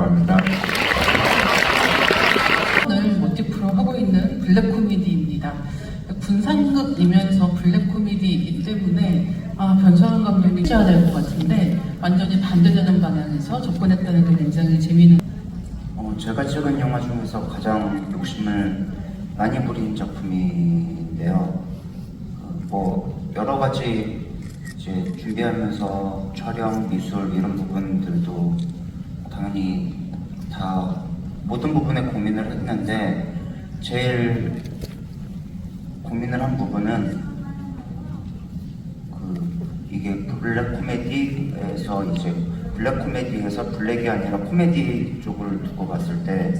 합니다. 을 모티프로 하고 있는 블랙 코미디입니다. 군상극이면서 블랙 코미디이기 때문에 변성환 감독이 해야 될 것 같은데 완전히 반대되는 방향에서 접근했다는 게 굉장히 재미있는. 제가 찍은 영화 중에서 가장 욕심을 많이 부린 작품인데요. 여러 가지 이제 준비하면서 촬영, 미술 이런 부분들도 당연히 다 모든 부분에 고민을 했는데 제일 고민을 한 부분은 이게 블랙 코미디에서 이제 블랙 코미디에서 블랙이 아니라 코미디 쪽을 두고 봤을 때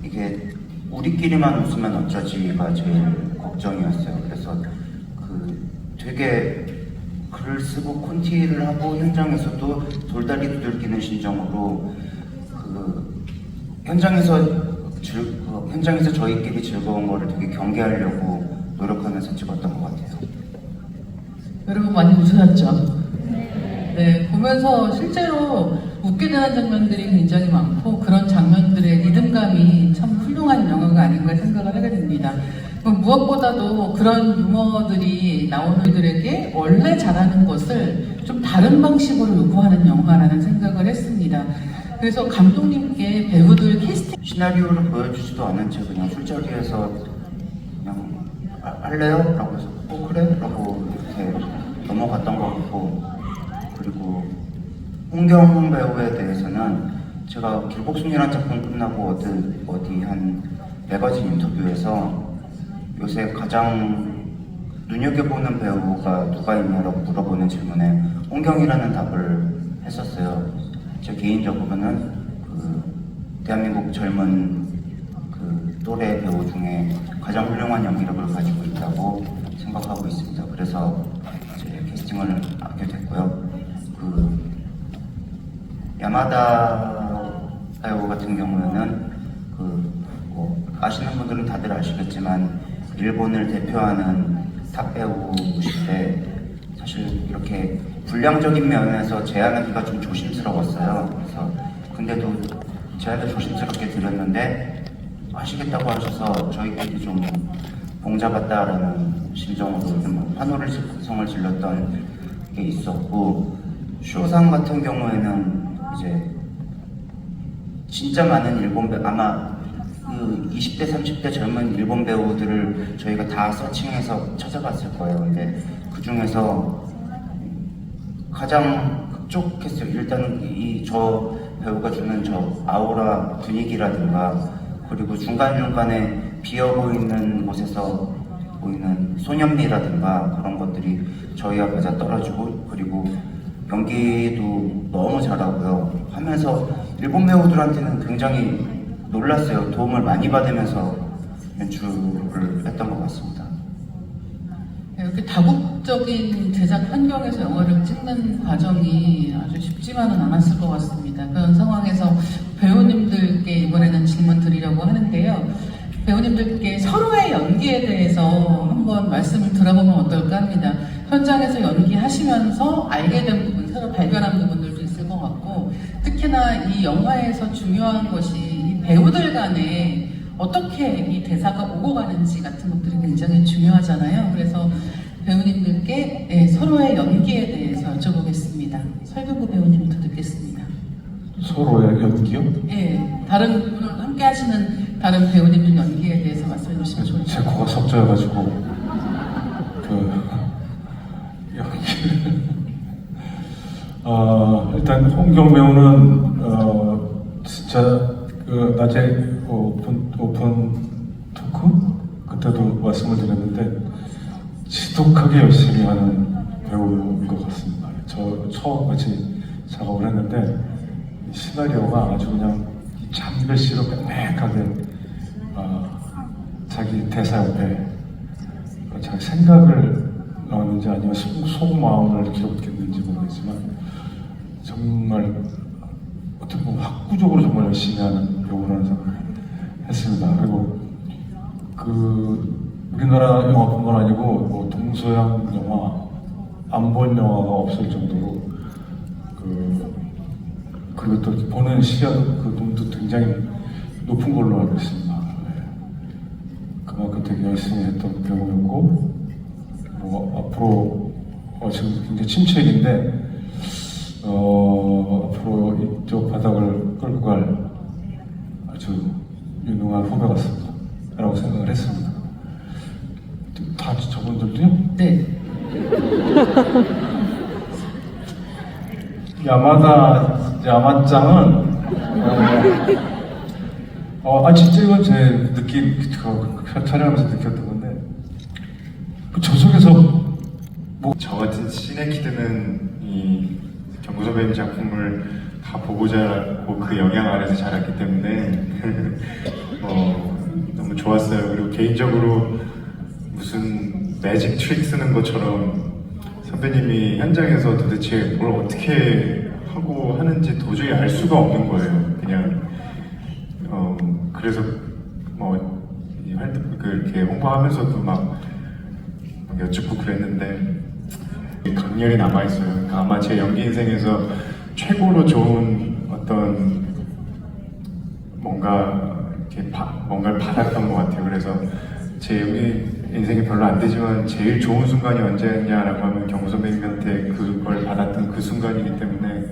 이게 우리끼리만 웃으면 어쩌지가 제일 걱정이었어요. 그래서 되게 글을 쓰고 콘티를 하고 현장에서도 돌다리 두들기는 심정으로 현장에서 저희끼리 즐거운 거를 되게 경계하려고 노력하면서 찍었던 것 같아요. 여러분 많이 웃으셨죠? 네, 보면서 실제로 웃게 되는 장면들이 굉장히 많고 그런 장면들의 리듬감이 참 훌륭한 영화가 아닌가 생각을 하게 됩니다. 무엇보다도 그런 유머들이 나오는 이들에게 원래 잘하는 것을 좀 다른 방식으로 요구하는 영화라는 생각을 했습니다. 그래서 감독님께 배우들 캐스팅 시나리오를 보여주지도 않은 채 그냥 술자리에서 그냥 할래요? 라고 해서 그래? 라고 이렇게 넘어갔던 것 같고, 그리고 홍경 배우에 대해서는 제가 길복순이라는 작품 끝나고 어디 한 매거진 인터뷰에서 요새 가장 눈여겨보는 배우가 누가 있냐라고 물어보는 질문에 홍경이라는 답을 했었어요. 제 개인적으로는 대한민국 젊은 또래 배우 중에 가장 훌륭한 연기력을 가지고 있다고 생각하고 있습니다. 그래서 이제 캐스팅을 하게 됐고요. 야마다 배우 같은 경우에는 아시는 분들은 다들 아시겠지만 일본을 대표하는 탑 배우이신데 사실 이렇게 분량적인 면에서 제안하기가 좀 조심스러웠어요. 그래서 근데도 제안을 조심스럽게 드렸는데 아시겠다고 하셔서 저희끼리 좀 봉잡았다라는 심정으로 좀 환호성을 질렀던 게 있었고, 쇼상 같은 경우에는 이제 진짜 많은 일본 배우, 아마 20대, 30대 젊은 일본 배우들을 저희가 다 서칭해서 찾아봤을 거예요. 근데 그 중에서 가장 흡족했어요. 일단 저 배우가 주는 저 아우라 분위기라든가, 그리고 중간중간에 비어 보이는 곳에서 보이는 소년미라든가 그런 것들이 저희와 맞아 떨어지고, 그리고 연기도 너무 잘하고요. 하면서 일본 배우들한테는 굉장히 놀랐어요. 도움을 많이 받으면서 연출을 했던 것 같습니다. 이렇게 다국적인 제작 환경에서 영화를 찍는 과정이 아주 쉽지만은 않았을 것 같습니다. 그런 상황에서 배우님들께 이번에는 질문 드리려고 하는데요. 배우님들께 서로의 연기에 대해서 한번 말씀을 들어보면 어떨까 합니다. 현장에서 연기하시면서 알게 된 부분, 새로 발견한 부분들도 있을 것 같고, 특히나 이 영화에서 중요한 것이 이 배우들 간에 어떻게 이 대사가 오고 가는지 같은 것들이 굉장히 중요하잖아요. 그래서 배우님들께 서로의 연기에 대해서 여쭤보겠습니다. 설경구 배우님부터 듣겠습니다. 서로의 연기요? 네, 다른 분을 함께 하시는 다른 배우님들 연기에 대해서 말씀해 주시면 좋을 것 제 같아요. 코가 석져가지고 연기를 일단 홍경 배우는 진짜 낮에 오픈 토크 그때도 말씀을 드렸는데 지독하게 열심히 하는 배우인 것 같습니다. 저 처음 같이 작업을 했는데 시나리오가 아주 그냥 잠글씨로 빽빽하게 자기 대사 옆에 자기 생각을 넣었는지 아니면 속마음을 기록했는지 모르겠지만 정말 어떻게 보면 학구적으로 정말 열심히 하는 배우라는 생각을 했습니다. 그리고 우리나라 영화뿐만 아니고 뭐 동서양 영화 안 본 영화가 없을 정도로 그리고 또 보는 시야도 그 눈도 굉장히 높은 걸로 알고 있습니다. 네. 그만큼 되게 열심히 했던 배우였고 뭐 앞으로 지금 굉장히 침체기인데 앞으로 이쪽 바닥을 끌고 갈 아주 유능한 후배 같습니다. 라고 생각을 했습니다. 다 저분들도요? 네. 야마짱은 진짜 이건 제 느낌 촬영하면서 느꼈던 건데 저 속에서 뭐 저 같은 시네키드는 이 경구 선배님 작품을 다 보고 자랐고 그 영향 아래서 자랐기 때문에 너무 좋았어요. 그리고 개인적으로 무슨 매직 트릭 쓰는 것처럼 선배님이 현장에서 도대체 뭘 어떻게 하고 하는지 도저히 알 수가 없는 거예요. 그냥 그래서 이렇게 홍보하면서도 막 여쭙고 그랬는데 강렬히 남아있어요. 그러니까 아마 제 연기 인생에서 최고로 좋은 어떤 뭔가를 받았던 것 같아요. 그래서 제 연기 인생이 별로 안 되지만 제일 좋은 순간이 언제였냐라고 하면 경구 선배님한테 그걸 받았던 그 순간이기 때문에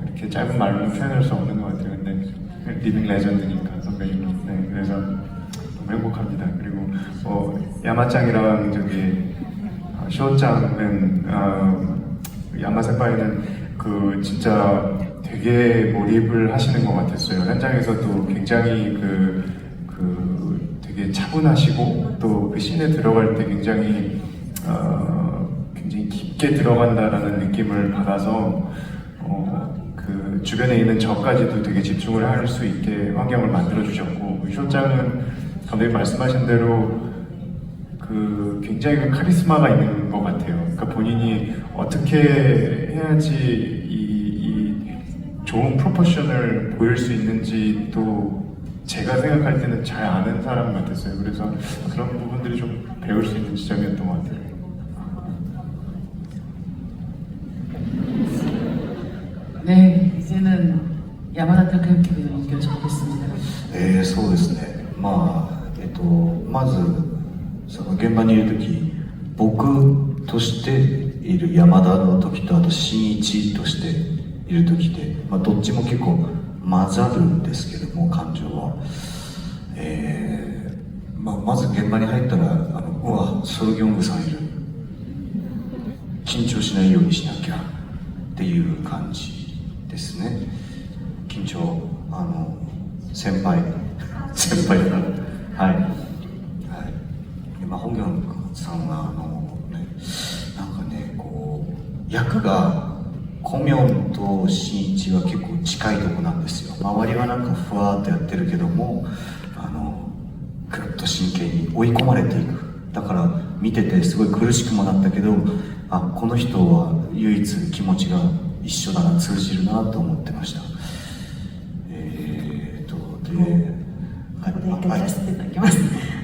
이렇게 짧은 말로는 표현할 수 없는 것 같아요. 근데 리빙 레전드니까 선배님은. 네, 그래서 너무 행복합니다. 그리고 야마짱이랑 쇼짱은 야마센파이는 진짜 되게 몰입을 하시는 것 같았어요. 현장에서도 굉장히 되게 차분하시고 또 그 씬에 들어갈 때 굉장히 깊게 들어간다라는 느낌을 받아서 그 주변에 있는 저까지도 되게 집중을 할 수 있게 환경을 만들어 주셨고 쇼짱은 감독님 말씀하신 대로 굉장히 카리스마가 있는 것 같아요. 그러니까 본인이 어떻게 해야지 이 좋은 프로포션을 보일 수 있는지 또 제가 생각할 때는 잘 아는 사람 같았어요. 그래서 그런 부분들이 좀 배울 수 있는 지점이었던 것 같아요. 네, 이제는 야마다 타케유키를 여쭤보겠습니다. そうですね。まずその現場にいる時、僕としている山田の時とあと新一としている時で、どっちも結構混ざるんですけども感情は、まず現場に入ったらうわソルギョングさんいる、緊張しないようにしなきゃっていう感じですね。緊張先輩だはい。今本業さんが役がコミョンと新一は結構近いとこなんですよ。周りはふわーっとやってるけどもぐっと真剣に追い込まれていく。だから見ててすごい苦しくもなったけど、この人は唯一気持ちが一緒だな、通じるなと思ってました。네,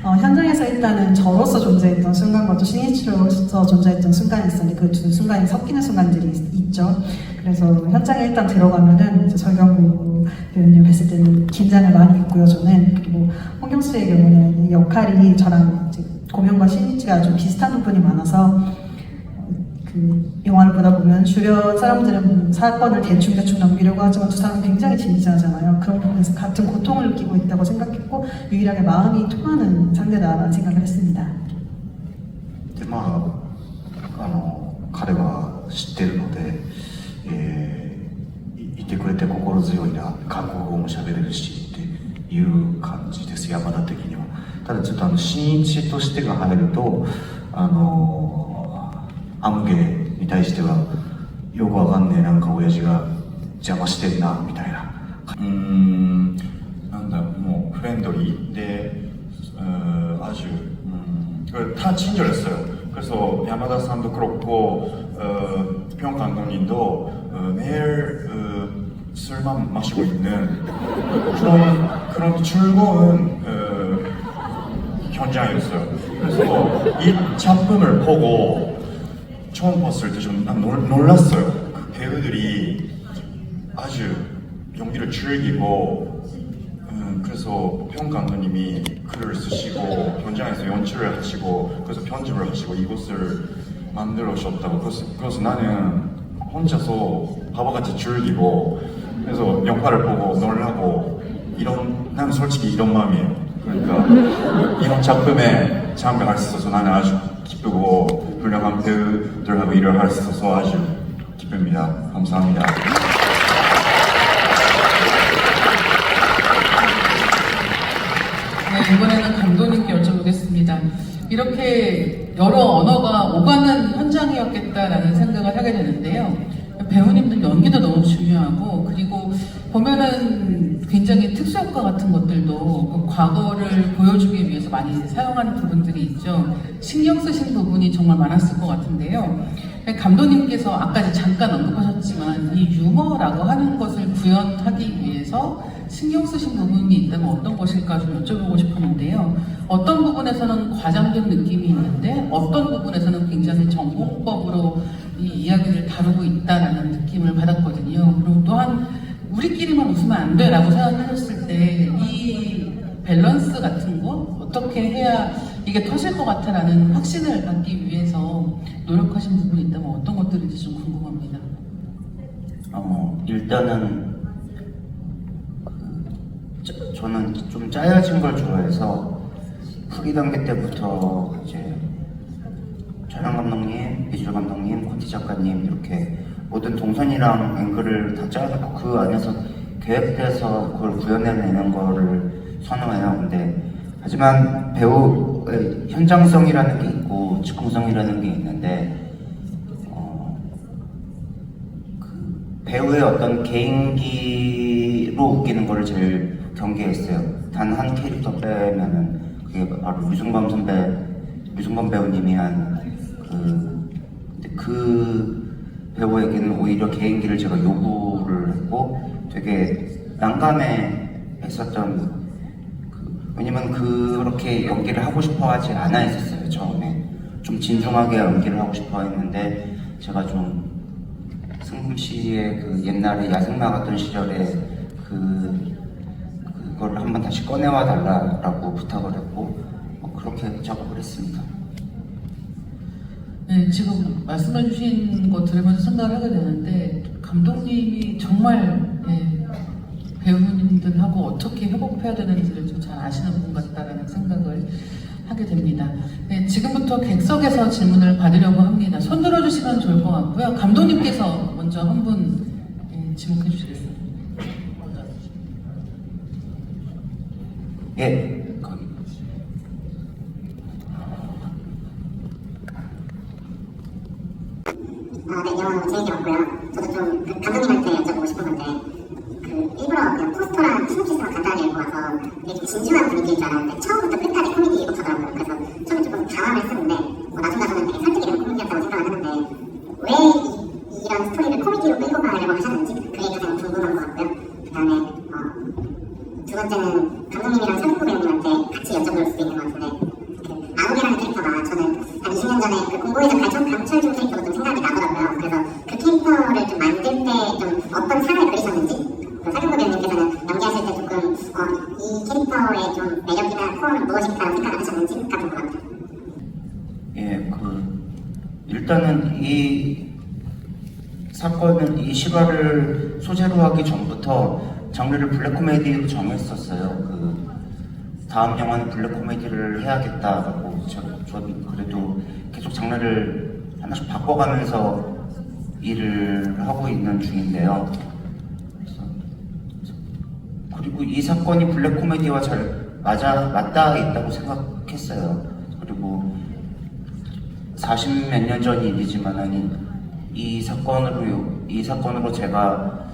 현장에서 일단은 저로서 존재했던 순간과 또 신이치로서 존재했던 순간이 있었는데 그 두 순간이 섞이는 순간들이 있죠. 그래서 현장에 일단 들어가면은 이제 설경구 배우님 뵀을 때는 긴장을 많이 했고요. 저는 그리고 홍경 씨의 경우는 이 역할이 저랑 이제 고명과 신이치가 좀 비슷한 부분이 많아서 그 영화를 보다 보면 주변 사람들은 사건을 대충 넘기려고 하지만 두 사람은 굉장히 진지하잖아요. 그런 부분에서 같은 고통을 느끼고 있다고 생각했고 유일하게 마음이 통하는 상대다라는 생각을 했습니다. で彼は知ってるので、いてくれて心強いな、韓国語も喋れるしっていう感じです、山田的には。ただちょっと新一としてが入るとアムゲに対してはよくわかんねえ親父が邪魔してんなみたいな。もうフレンドリーで아주 다 친절했어요. 그래서 야마다 산도 그렇고 평 감독님도 매일 술만 마시고 있는 그런 즐거운 현장이었어요. 그래서 이 작품을 보고 처음 봤을 때 좀 놀랐어요. 그 배우들이 아주 연기를 즐기고 그래서 편 감독님이 글을 쓰시고 현장에서 연출을 하시고 그래서 편집을 하시고 이것을 만들어 주셨다고 그래서 나는 혼자서 바보같이 즐기고 그래서 영화를 보고 놀라고 나는 솔직히 이런 마음이에요. 그러니까 이런 작품에 참여할 수 있어서 나는 아주 기쁘고 훌륭한 배우들하고 일을 할 수 있어서 아주 기쁩니다. 감사합니다. 네, 이번에는 감독님께 여쭤보겠습니다. 이렇게 여러 언어가 오가는 현장이었겠다라는 생각을 하게 되는데요. 배우님들 연기도 너무 중요하고 그리고 보면은 굉장히 특수효과 같은 것들도 그 과거를 보여주기 위해서 많이 사용하는 부분들이 있죠. 신경 쓰신 부분이 정말 많았을 것 같은데요. 감독님께서 아까 이제 잠깐 언급하셨지만 이 유머라고 하는 것을 구현하기 위해서 신경 쓰신 부분이 있다면 어떤 것일까 좀 여쭤보고 싶었는데요. 어떤 부분에서는 과장된 느낌이 있는데 어떤 부분에서는 굉장히 정보법으로 이 이야기를 다루고 있다라는 느낌을 받았거든요. 그리고 또한 우리끼리만 웃으면 안 돼라고 생각하셨을 때 이 밸런스 같은 거 어떻게 해야 이게 터질 것 같아라는 확신을 갖기 위해서 노력하신 부분이 있다면 어떤 것들인지 좀 궁금합니다. 일단은 저는 좀 짜여진 걸 좋아해서 후기 단계 때부터 이제 촬영 감독님, 미술 감독님, 콘티 작가님 이렇게 모든 동선이랑 앵글을 다 짜놓고 그 안에서 계획돼서 그걸 구현해내는 거를 선호해요. 근데 하지만 배우의 현장성이라는 게 있고 즉흥성이라는 게 있는데 그 배우의 어떤 개인기로 웃기는 거를 제일 경계했어요. 단 한 캐릭터 빼면은 그게 바로 류승범 배우님이 한 그 배우에게는 오히려 개인기를 제가 요구를 했고 되게 난감해 했었던 왜냐면 그렇게 연기를 하고 싶어 하지 않아 했었어요. 처음에 좀 진중하게 연기를 하고 싶어 했는데 제가 좀 승금 씨의 그 옛날에 야생 나갔던 시절에 그걸 한번 다시 꺼내와 달라고 부탁을 했고 그렇게 작업을 했습니다. 네, 지금 말씀해주신 거 들으면서 생각을 하게 되는데 감독님이 정말 배우님들하고 어떻게 협업해야 되는지를 좀 잘 아시는 분 같다라는 생각을 하게 됩니다. 네, 지금부터 객석에서 질문을 받으려고 합니다. 손 들어주시면 좋을 것 같고요. 감독님께서 먼저 한 분 지목해 주시겠습니다. 예, 거기. 네, 영화 너무 재밌게 봤고요. 저도 좀 감독님한테 여쭤보고 싶은 건데 일부러 그냥 포스터랑 시놉시스만 간단하게 읽고 와서 되게 진중한 분위기인 줄 알았는데 처음부터 끝까지 코미디로 가더라고요. 그래서 처음에 조금 당황을 했었는데 나중 가서는 되게 설득이 되는 코미디였다고 생각을 하는데 왜 이런 스토리를 코미디로 끌고 가려고 하셨는지 그게 가장 궁금한 것 같고요. 그 다음에 두 번째는 감독님이랑 서승구 배우님한테 같이 여쭤볼 수도 있는 것 같은데 아우리라는 캐릭터가 저는 한 20년 전에 그 공고에서 강철중 캐릭터가 좀 생각이 나더라고요. 그래서 그 캐릭터를 좀 만들 때 좀 어떤 상을 그리셨는지 서승구 배우님께서는 연기하실 때 조금 이 캐릭터의 좀 매력이나 포함은 무엇일까라고 생각을 하셨는지가 궁금합니다. 예, 일단은 이 사건은 이 실화를 소재로 하기 전부터 장르를 블랙 코미디로 정했었어요. 다음 영화는 블랙 코미디를 해야겠다라고 저는 그래도 계속 장르를 하나씩 바꿔가면서 일을 하고 있는 중인데요. 그리고 이 사건이 블랙 코미디와 잘 맞닿아 있다고 생각했어요. 그리고 40몇 년 전 일이지만 이 사건으로 제가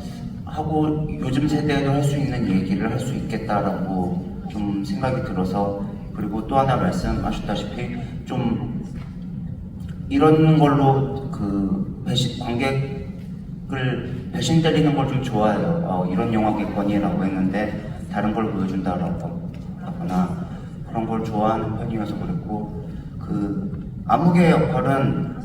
하고 요즘 세대에도 할 수 있는 얘기를 할 수 있겠다라고 좀 생각이 들어서 그리고 또 하나 말씀하셨다시피 좀 이런 걸로 관객을 배신 때리는 걸 좀 좋아해요. 이런 영화겠거니라고 했는데 다른 걸 보여준다라고 하거나 그런 걸 좋아하는 편이어서 그랬고 암흑의 역할은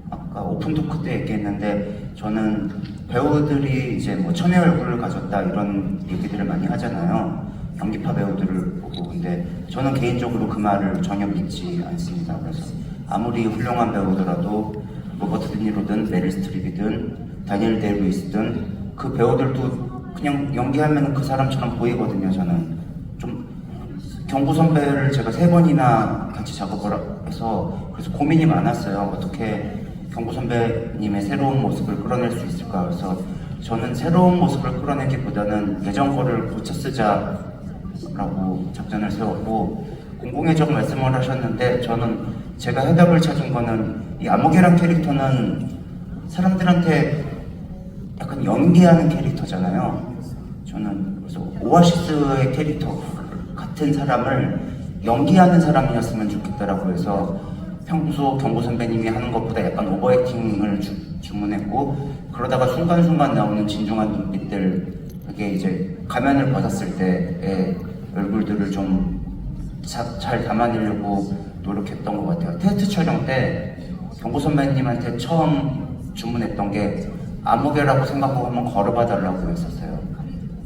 아까 오픈 토크 때 얘기했는데 저는 배우들이 이제 뭐 천의 얼굴을 가졌다 이런 얘기들을 많이 하잖아요. 연기파 배우들을 보고. 근데 저는 개인적으로 그 말을 전혀 믿지 않습니다. 그래서 아무리 훌륭한 배우더라도 로버트 드니로든 메릴 스트립이든 다니엘 데이 루이스든 그 배우들도 그냥 연기하면 그 사람처럼 보이거든요. 저는 좀 경구 선배를 제가 3번이나 같이 작업을 해서 그래서 고민이 많았어요. 어떻게 경구 선배님의 새로운 모습을 끌어낼 수 있을까. 그래서 저는 새로운 모습을 끌어내기보다는 예전 거를 고쳐 쓰자라고 작전을 세웠고, 공공의적 말씀을 하셨는데 저는 제가 해답을 찾은 거는 이 아무개란 캐릭터는 사람들한테 약간 연기하는 캐릭터잖아요. 저는 그래서 오아시스의 캐릭터 같은 사람을 연기하는 사람이었으면 좋겠다라고 해서 평소 경구 선배님이 하는 것보다 약간 오버액팅을 주문했고, 그러다가 순간순간 나오는 진중한 눈빛들, 그게 이제 가면을 벗었을 때의 얼굴들을 좀 잘 담아내려고 노력했던 것 같아요. 테스트 촬영 때 경구 선배님한테 처음 주문했던 게 아무개라고 생각하고 한번 걸어봐 달라고 했었어요.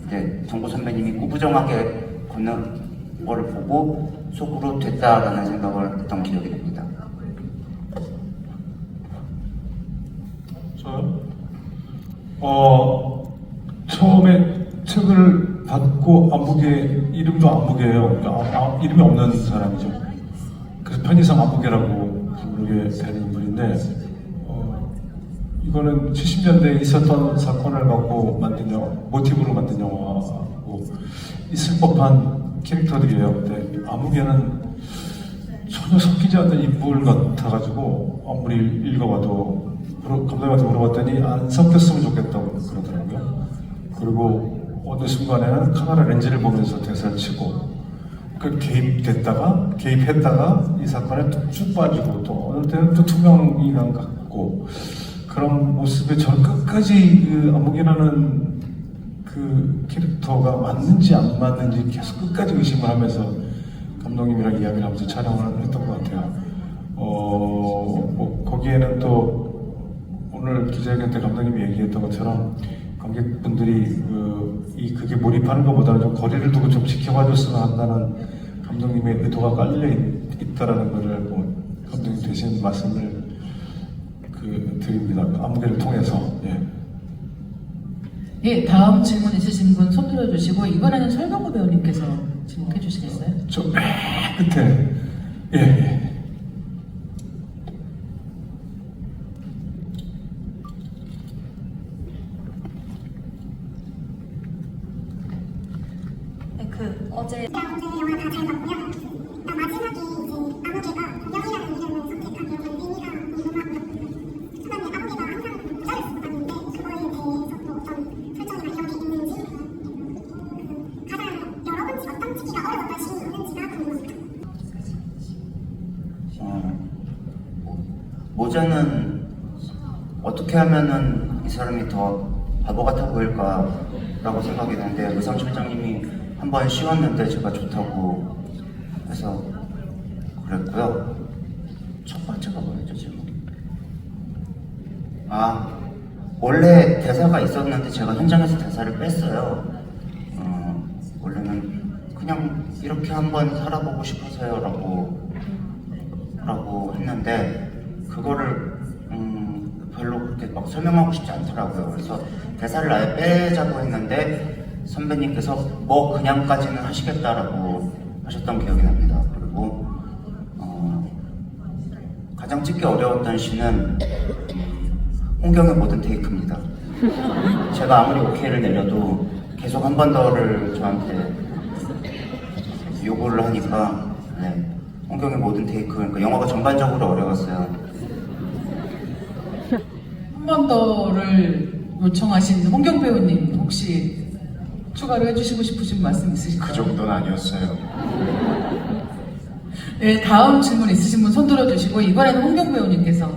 근데 경구 선배님이 꾸부정하게 걷는 거를 보고 속으로 됐다라는 생각을 했던 기억이 납니다. 저요? 처음에 책을 받고 안무개, 이름도 안무개예요. 그러니까 이름이 없는 사람이죠. 그래서 편의상 안무개라고 부르게 되는 인물인데, 이거는 70년대에 있었던 사건을 갖고 만든 모티브로 만든 영화고, 있을 법한 캐릭터들이에요. 근데 안무개는 전혀 섞이지 않는 인물 같아가지고 아무리 읽어봐도, 감독님한테 물어봤더니 안 섞였으면 좋겠다고 그러더라고요. 그리고 어느 순간에는 카메라 렌즈를 보면서 대사를 치고, 개입했다가 이 사건에 쭉 빠지고, 또 어느 때는 또 투명인간 같고, 그런 모습에 저는 끝까지 그 안무개라는 그 캐릭터가 맞는지 안 맞는지 계속 끝까지 의심을 하면서 감독님이랑 이야기를 하면서 촬영을 했던 것 같아요. 뭐 거기에는 또 오늘 기자회견 때 감독님이 얘기했던 것처럼 관객분들이 그게 몰입하는 것보다는 좀 거리를 두고 좀 지켜봐줬으면 한다는 감독님의 의도가 깔려 있다라는 것을 감독님 대신 말씀을 드립니다. 안무개를 통해서. 예, 다음 질문 있으신 분 손 들어주시고, 이번에는 설경구 배우님께서 질문해 주시겠어요? 저 맨 끝에. 예. 어제 영화 다 잘 봤고요. 마지막에 이제 아무개가 영이라는 이름을 선택한 이유는 의미가 궁금하고요. 그다음에 아무개가 항상 모자를 쓰고 다니는데 그거에 대해서도 어떤 설정이나 이런 게 있는지, 가장 여러 번 찍었던 찍기가 어려웠던 씬이 있는지가 궁금합니다. 모자는 어떻게 하면은 이 사람이 더 바보 같아 보일까라고 생각이 드는데, 의상실장님이 한번 씌웠는데 제가 좋다고 해서 그랬고요. 첫 번째가 뭐였죠, 지금? 원래 대사가 있었는데 제가 현장에서 대사를 뺐어요. 원래는 그냥 이렇게 한번 살아보고 싶어서요 라고 했는데, 그거를 별로 그렇게 막 설명하고 싶지 않더라고요. 그래서 대사를 아예 빼자고 했는데 선배님께서 뭐 그냥까지는 하시겠다라고 하셨던 기억이 납니다. 그리고 가장 찍기 어려웠던 씬은 홍경의 모든 테이크입니다. 제가 아무리 오케이를 내려도 계속 한 번 더를 저한테 요구를 하니까, 홍경의 모든 테이크, 그러니까 영화가 전반적으로 어려웠어요. 한 번 더를 요청하신 홍경 배우님, 혹시 추가로 해주시고 싶으신 말씀 있으실까요? 그 정도는 아니었어요. 네, 다음 질문 있으신 분 손 들어주시고, 이번에는 홍경 배우님께서.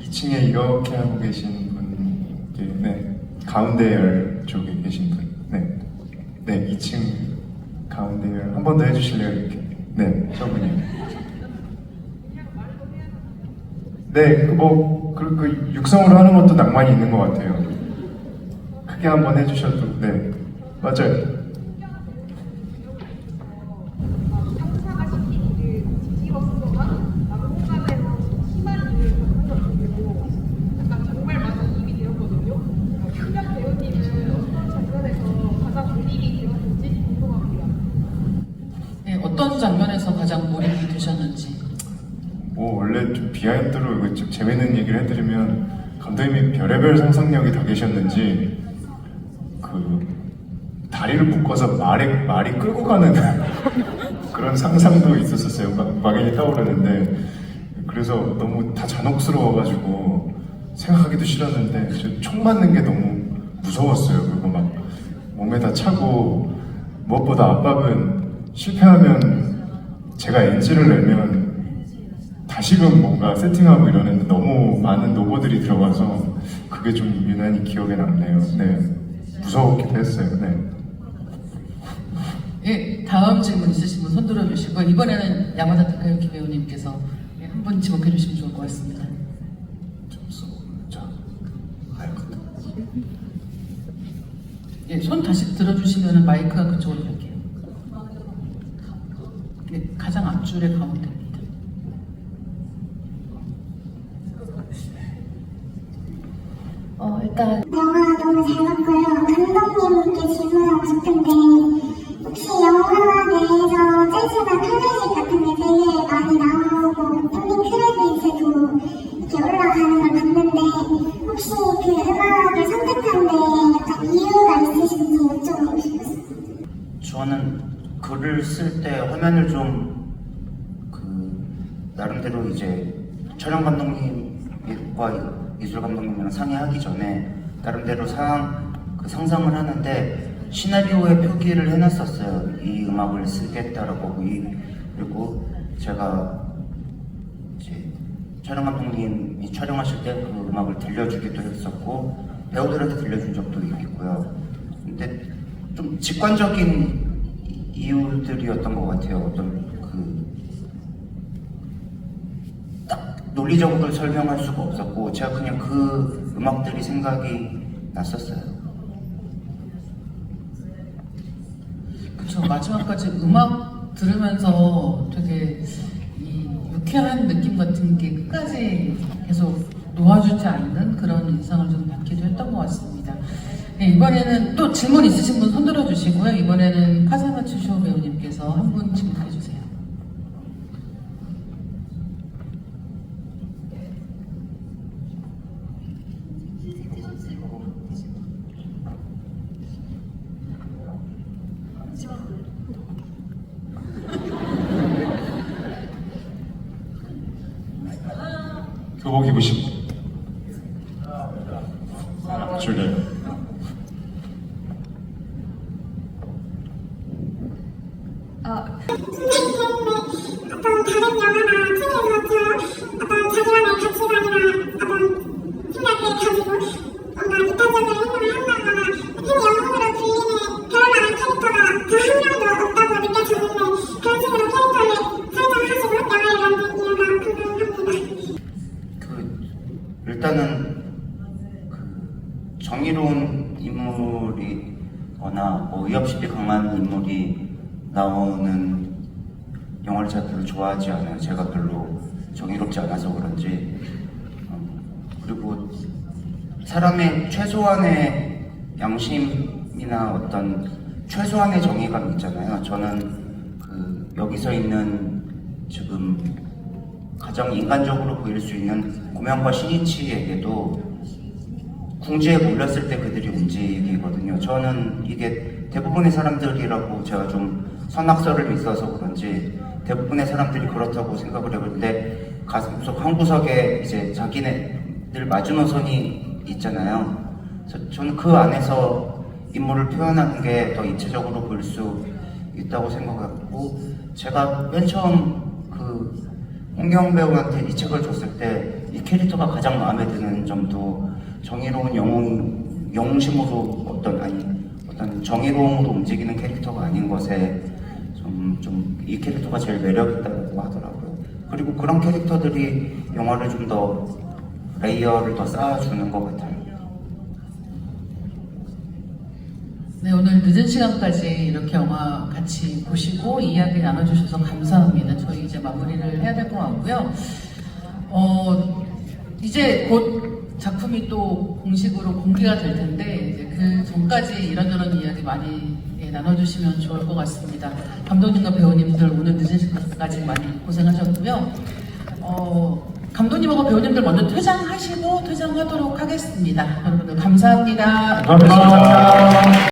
2층에 이렇게 하고 계신 분, 가운데 열 쪽에 계신 분, 2층 가운데 열 한 번 더 해주실래요? 이렇게. 저분이요. 네, 그 육성으로 하는 것도 낭만이 있는 것 같아요. 크게 한번 해주셔도, 네, 맞아요. 형사가 시킨 그 지지로서가 남공간에서 희망을 받는 것이고 약간 정말 많은 입이 되었거든요. 현역 배우님은 어떤 장면에서 가장 몰입이 되었는지 궁금합니다. 네, 어떤 장면에서 가장 몰입이 되셨는지. 원래 좀 비하인드로 이거 좀 재밌는 얘기를 해드리면 감독님이 별의별 상상력이 다 계셨는지 그 다리를 묶어서 말이 끌고 가는 그런 상상도 있었었어요. 막연히 떠오르는데 그래서 너무 다 잔혹스러워가지고 생각하기도 싫었는데 총 맞는 게 너무 무서웠어요. 그리고 막 몸에다 차고 무엇보다 압박은 실패하면 제가 NG를 내면 다시금 뭔가 세팅하고 이러는데 너무 많은 노고들이 들어가서 그게 좀 유난히 기억에 남네요. 네, 무서웠기도 했어요. 네. 예, 다음 질문 있으신 분 손 들어주시고 이번에는 야마다 타카유키 배우님께서 한 분 지목해 주시면 좋을 것 같습니다. 예, 손 다시 들어주시면 마이크가 그쪽으로 갈게요. 예, 가장 앞줄에 가운데입니다. 일단 영화 너무 잘 봤고요. 감독님께 질문하고 싶은데 혹시 영화 내에서 재즈나 클래식 같은 게 되게 많이 나오고 엔딩 크레딧에도 이렇게 올라가는 걸 봤는데 혹시 그 음악을 선택한 데 약간 이유가 있으신지 여쭤보고 싶었어요. 저는 글을 쓸 때 화면을 좀 나름대로 이제 촬영 감독님과 미술 감독님이랑 상의하기 전에 나름대로 상상을 하는데 시나리오에 표기를 해놨었어요. 이 음악을 쓰겠다라고. 그리고 제가 이제 촬영 감독님이 촬영하실 때 그 음악을 들려주기도 했었고 배우들한테 들려준 적도 있고요. 근데 좀 직관적인 이유들이었던 것 같아요. 어떤 딱 논리적으로 설명할 수가 없었고 제가 그냥 그 음악들이 생각이 났었어요. 그쵸, 마지막까지 음악 들으면서 되게 이 유쾌한 느낌 같은 게 끝까지 계속 놓아주지 않는 그런 인상을 좀 받기도 했던 것 같습니다. 네, 이번에는 또 질문 있으신 분 손 들어주시고요. 이번에는 카사마츠 쇼 배우님께서 한 분 질문해 주세요. 교복 입으신 줄리아. 어떤 다른 영화나 TV에서처럼 어떤 자기만의 가치관이나 어떤 생각을 가지고 뭔가 이타적으로 행동을 한다거나 팬 영웅으로 불리는 그럴 만한 캐릭터가 단 한 명도 없다고 느껴졌는데 그런 식으로 캐릭터를 설정하시고 영화를 만든 이유가 궁금합니다. 일단은 정의로운 인물이거나 의협심이 강한 인물이 나오는 영화를 제가 별로 좋아하지 않아요. 제가 별로 정의롭지 않아서 그런지. 그리고 사람의 최소한의 양심이나 어떤 최소한의 정의감 있잖아요. 저는 여기서 있는 지금 가장 인간적으로 보일 수 있는 고명과 신이치에게도 궁지에 몰렸을 때 그들이 움직이거든요. 저는 이게 대부분의 사람들이라고 제가 좀 선악설을 믿어서 그런지 대부분의 사람들이 그렇다고 생각을 해보는데 가슴속 한 구석에 이제 자기네들 마지노선이 있잖아요. 저는 그 안에서 인물을 표현하는 게 더 입체적으로 보일 수 있다고 생각했고 제가 맨 처음 홍경 배우한테 이 책을 줬을 때 이 캐릭터가 가장 마음에 드는 점도 정의로운 영웅심으로 어떤 정의로움으로 움직이는 캐릭터가 아닌 것에 좀 이 캐릭터가 제일 매력있다고 하더라고요. 그리고 그런 캐릭터들이 영화를 좀 더 레이어를 더 쌓아주는 것 같아요. 네, 오늘 늦은 시간까지 이렇게 영화 같이 보시고 이야기 나눠주셔서 감사합니다. 저희 이제 마무리를 해야 될 것 같고요. 이제 곧 작품이 또 공식으로 공개가 될 텐데 이제 그 전까지 이런저런 이야기 많이 나눠주시면 좋을 것 같습니다. 감독님과 배우님들 오늘 늦은 시간까지 많이 고생하셨고요. 감독님하고 배우님들 먼저 퇴장하시고 퇴장하도록 하겠습니다. 여러분들 감사합니다. 감사합니다.